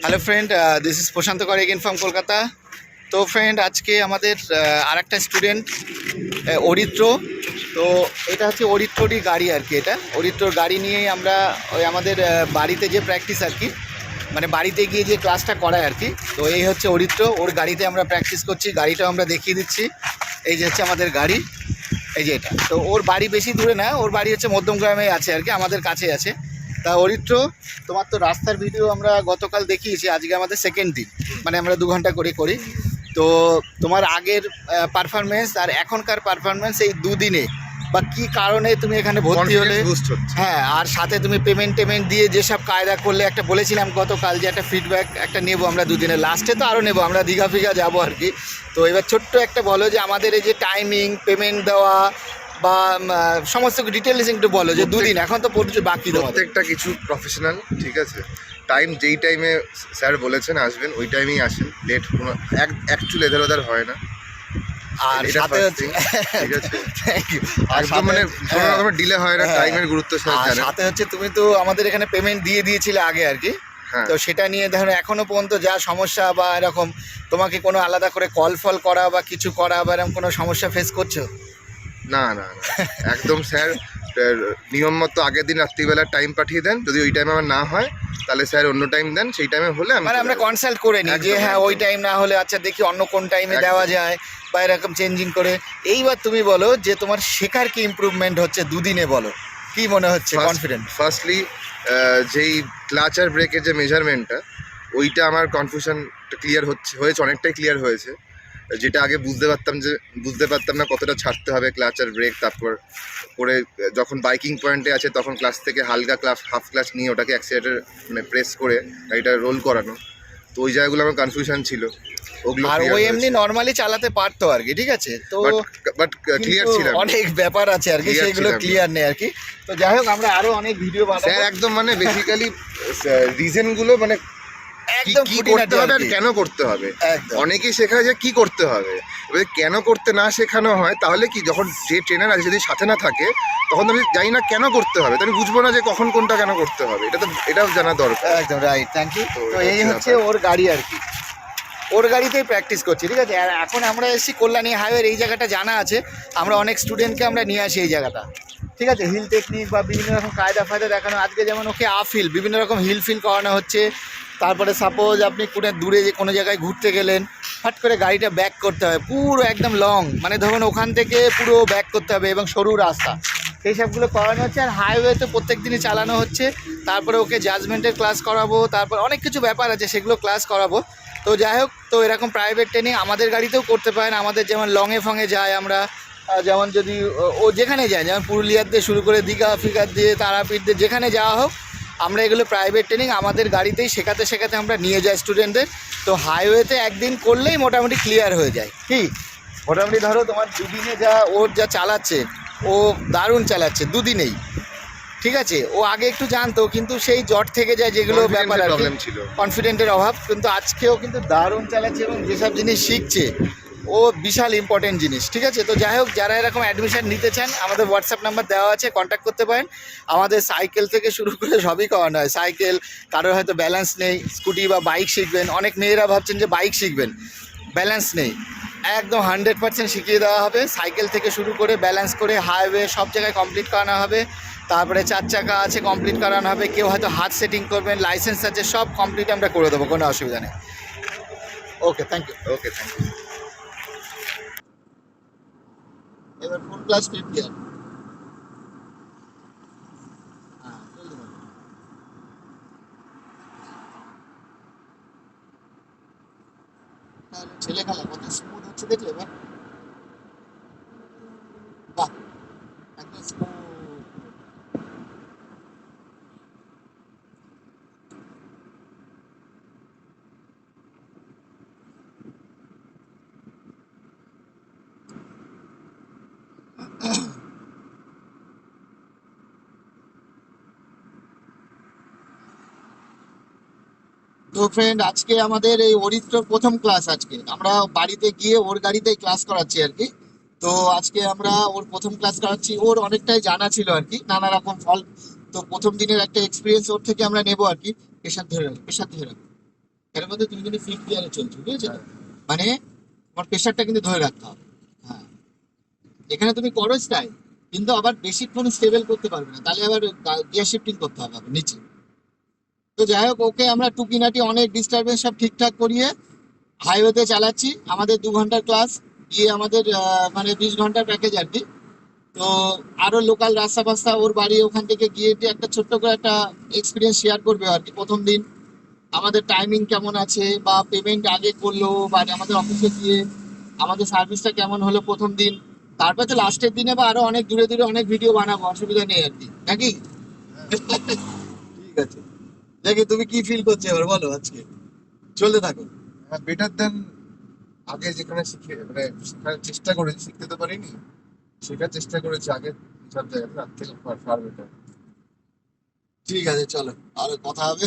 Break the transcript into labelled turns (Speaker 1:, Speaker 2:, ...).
Speaker 1: Hello friend, this is প্রশান্ত কর again from Kolkata. তো friend, আজকে আমাদের আর একটা স্টুডেন্ট অরিত্র। তো এটা হচ্ছে অরিত্ররই গাড়ি আর কি। এটা অরিত্রর গাড়ি নিয়েই আমরা ওই আমাদের বাড়িতে যে প্র্যাকটিস আর কি, মানে বাড়িতে গিয়ে যে ক্লাসটা করায় আর কি। তো এই হচ্ছে অরিত্র, ওর গাড়িতে আমরা প্র্যাকটিস করছি। গাড়িটাও আমরা দেখিয়ে দিচ্ছি। এই যে হচ্ছে আমাদের গাড়ি, এই যে এটা। তো ওর বাড়ি বেশি দূরে না, ওর বাড়ি হচ্ছে মধ্যমগ্রামে আছে আর কি, আমাদের কাছেই আছে। তা অরিত্র, তোমার তো রাস্তার ভিডিও আমরা গতকাল দেখিয়েছি, আজকে আমাদের সেকেন্ড দিন, মানে আমরা 2 ঘন্টা করে করি। তো তোমার আগের পারফরমেন্স আর এখনকার পারফরমেন্স এই দুদিনে বা কী কারণে তুমি এখানে ভর্তি হলে, হ্যাঁ, আর সাথে তুমি পেমেন্ট দিয়ে যেসব কায়দা করলে, একটা বলেছিলাম গতকাল যে একটা ফিডব্যাক একটা নেবো আমরা দুদিনে, লাস্টে তো আরও নেবো, আমরা দীঘা ফিঘা যাবো আর কি। তো এবার ছোট্ট একটা বলো যে আমাদের এই যে টাইমিং, পেমেন্ট দেওয়া বা সমস্ত ডিটেলস একটু বলো যে দুদিন এখন তো প্রচুর বাকি,
Speaker 2: প্রত্যেকটা কিছু প্রফেশনাল, ঠিক আছে। টাইম যেই টাইমে স্যার বলেছেন আসবেন ওই টাইমেই আসেন, লেট কোনো অ্যাকচুয়ালি এধার ওধার হয় না।
Speaker 1: আর সাথে হচ্ছে
Speaker 2: ঠিক আছে, একদম মানে কোনো রকমের ডিলে হয় না, টাইমের গুরুত্ব
Speaker 1: সাথে হচ্ছে তুমি তো আমাদের এখানে পেমেন্ট দিয়েছিলে আগে আর কি। তো সেটা নিয়ে ধরো এখনো পর্যন্ত যা সমস্যা বা এরকম তোমাকে কোনো আলাদা করে কল ফল করা বা কিছু করা বা এরকম কোনো সমস্যা ফেস করছো?
Speaker 2: না না না, একদম স্যার নিয়ম মতো আগের দিন রাত্রিবেলা টাইম পাঠিয়ে দেন, যদি ওই টাইমে আমার না হয় তাহলে স্যার অন্য টাইম দেন, সেই টাইমে হলে
Speaker 1: মানে আমরা কনসাল্ট করে নিই যে হ্যাঁ ওই টাইম না হলে আচ্ছা দেখি অন্য কোন টাইমে দেওয়া যায় বা এরকম চেঞ্জিং করে। এইবার তুমি বলো যে তোমার শেখার কি ইমপ্রুভমেন্ট হচ্ছে দুদিনে, বলো কি মনে হচ্ছে কনফিডেন্ট?
Speaker 2: ফার্স্টলি যেই ক্লাচ আর ব্রেকের যে মেজারমেন্টটা, ওইটা আমার কনফিউশনটা ক্লিয়ার হয়েছে, অনেকটাই ক্লিয়ার হয়েছে। যেটা আগে বুঝতে পারতাম না কতটা ছাড়তে হবে ক্লাচ আর ব্রেক, তারপর করে যখন বাইকিং পয়েন্টে আছে তখন ক্লাচ থেকে হালকা হাফ ক্লাচ নিয়ে ওটাকে অ্যাক্সিলারেটর মানে প্রেস করে গাড়িটা রোল করানো। তো ওই জায়গাগুলো আমার কনফিউশন ছিল, ওগুলো
Speaker 1: আর ওই এমনি নরমালি চালাতে পারতো আর কি, ঠিক আছে। তো
Speaker 2: বাট ক্লিয়ার ছিল,
Speaker 1: অনেক ব্যাপার আছে আর কি, সেগুলো ক্লিয়ার নেই আর কি। তো যাই হোক, আমরা আরো অনেক ভিডিও বানাবো
Speaker 2: স্যার, একদম মানে বেসিক্যালি রিজনগুলো মানে কি করতে হবে আর কেন করতে হবে। অনেকেই শেখায় যে কি করতে হবে, এবার কেন করতে না শেখানো হয় তাহলে কি, যখন যে ট্রেনার আছে যদি সাথে না থাকে তখন আমি জানি না কেন করতে হবে, তো আমি বুঝবো না যে কখন কোনটা কেন করতে হবে, এটাও জানা দরকার।
Speaker 1: একদম রাইট, থ্যাংক ইউ। তো এই হচ্ছে ওর গাড়ি আর কি, ওর গাড়িতেই প্র্যাকটিস করছি, ঠিক আছে। আর এখন আমরা এসেছি কল্যাণী হাইওয়ের এই জায়গাটা জানা আছে, আমরা অনেক স্টুডেন্টকে আমরা নিয়ে আসি এই জায়গাটা, ঠিক আছে। হিল টেকনিক বা বিভিন্ন রকম কায়দা ফায়দা দেখানো, আজকে যেমন ওকে আপ হিল, বিভিন্ন রকম হিল ফিল করানো হচ্ছে। তারপরে সাপোজ আপনি কোনো দূরে যে কোনো জায়গায় ঘুরতে গেলেন, হট করে গাড়িটা ব্যাক করতে হবে পুরো একদম লং, মানে ধরুন ওখান থেকে পুরো ব্যাক করতে হবে এবং সরু রাস্তা, সেই সবগুলো করানো হচ্ছে। আর হাইওয়েতে প্রত্যেক দিনই চালানো হচ্ছে। তারপরে ওকে জাজমেন্টের ক্লাস করাবো, তারপর অনেক কিছু ব্যাপার আছে সেগুলো ক্লাস করাবো। তো যাই হোক, তো এরকম প্রাইভেট ট্রেনিং আমাদের গাড়িতেও করতে পারেন। আমাদের যেমন লংয়ে ফঙে যায় আমরা, যেমন যদি ও যেখানে যায়, যেমন পুরুলিয়ার দিয়ে শুরু করে দীঘা ফিঘার দিয়ে তারাপীঠ দিয়ে যেখানে যাওয়া হোক, আমরা এগুলো প্রাইভেট ট্রেনিং আমাদের গাড়িতেই শেখাতে আমরা নিয়ে যাই স্টুডেন্টদের। তো হাইওয়েতে একদিন করলেই মোটামুটি ক্লিয়ার হয়ে যায়। কি মোটামুটি ধরো তোমার দুদিনে ওর যা চালাচ্ছে, ও দারুণ চালাচ্ছে দুদিনেই, ঠিক আছে। ও আগে একটু জানতো কিন্তু সেই জট থেকে যায় যেগুলো ব্যাপার আর কি, কনফিডেন্টের অভাব। কিন্তু আজকেও কিন্তু দারুণ চালাচ্ছে এবং যেসব জিনিস শিখছে ও বিশাল ইম্পর্টেন্ট জিনিস, ঠিক আছে। তো যাই হোক, যারা এরকম অ্যাডমিশন নিতে চান আমাদের হোয়াটসঅ্যাপ নাম্বার দেওয়া আছে, কন্ট্যাক্ট করতে পারেন। আমাদের সাইকেল থেকে শুরু করে সবই করানো হয়। সাইকেল, কারোর হয়তো ব্যালেন্স নেই, স্কুটি বা বাইক শিখবেন, অনেক মেয়েরা ভাবছেন যে বাইক শিখবেন, ব্যালেন্স নেই, একদম 100% শিখিয়ে দেওয়া হবে। সাইকেল থেকে শুরু করে ব্যালেন্স করে হাইওয়ে সব জায়গায় কমপ্লিট করানো হবে। তারপরে 4 চাকা আছে, কমপ্লিট করানো হবে। কেউ হয়তো হাত সেটিং করবেন, লাইসেন্স আছে, সব কমপ্লিট আমরা করে দেবো, কোনো অসুবিধা নেই। Okay, thank you.
Speaker 2: Okay, thank you.
Speaker 1: এবার ফুল ক্লাস 50 আর ছেলে খেলা কত স্মুথ হচ্ছে দেখলে এবার, বাহ, একদম স্মুথ। তো ফ্রেন্ড, আজকে আমাদের এই অরিত্রর প্রথম ক্লাস, আজকে আমরা বাড়িতে গিয়ে ওর গাড়িতেই ক্লাস করাচ্ছি আর কি। তো আজকে আমরা ওর প্রথম ক্লাস করাচ্ছি, ওর অনেকটাই জানা ছিল আর কি, নানা রকম ফল। তো প্রথম দিনের একটা এক্সপিরিয়েন্স ওর থেকে আমরা নেবো আর কি। প্রেশার ধরে রাখো। এর মধ্যে তুমি কিন্তু ফিফথ ইয়ারে চলছো, বুঝেছো তো? মানে তোমার প্রেশারটা কিন্তু ধরে রাখতে হবে। হ্যাঁ, এখানে তুমি করো স্টাইল, কিন্তু আবার বেশিক্ষণ স্টেবল করতে পারবে না, তাহলে আবার গিয়ার শিফটিং করতে হবে আবার নিচে। তো যাই হোক, ওকে আমরা টুকিনাটি অনেক ডিস্টারবেন্স সব ঠিকঠাক করিয়ে হাইওয়েতে চালাচ্ছি। আমাদের 2 ঘন্টার ক্লাস, গিয়ে আমাদের মানে 20 ঘন্টার প্যাকেজ আর কি। তো আরো লোকাল রাস্তা ফাস্তা, ওর বাড়ি ওখান থেকে গিয়ে টিয়ে একটা ছোট্ট করে একটা এক্সপিরিয়েন্স শেয়ার করবে আর কি প্রথম দিন। আমাদের টাইমিং কেমন আছে, বা পেমেন্ট আগে করলো, বা আমাদের অফিসে গিয়ে আমাদের সার্ভিসটা কেমন হলো প্রথম দিন। তারপর তো লাস্টের দিনে বা আরো অনেক দূরে দূরে অনেক ভিডিও বানাবো, অসুবিধা নেই আর কি, নাকি? ঠিক আছে, দেখি তুমি কি ফিল করছো এবার বলো আজকে। চলতে থাকো।
Speaker 2: বেটার দেন আগে যেখানে শিখে মানে শেখার চেষ্টা করেছি, শিখতে তো পারিনি, শেখার চেষ্টা করেছি আগে সব জায়গায়, তার থেকে ফার বেটার।
Speaker 1: ঠিক আছে, চলো, আরো কথা হবে।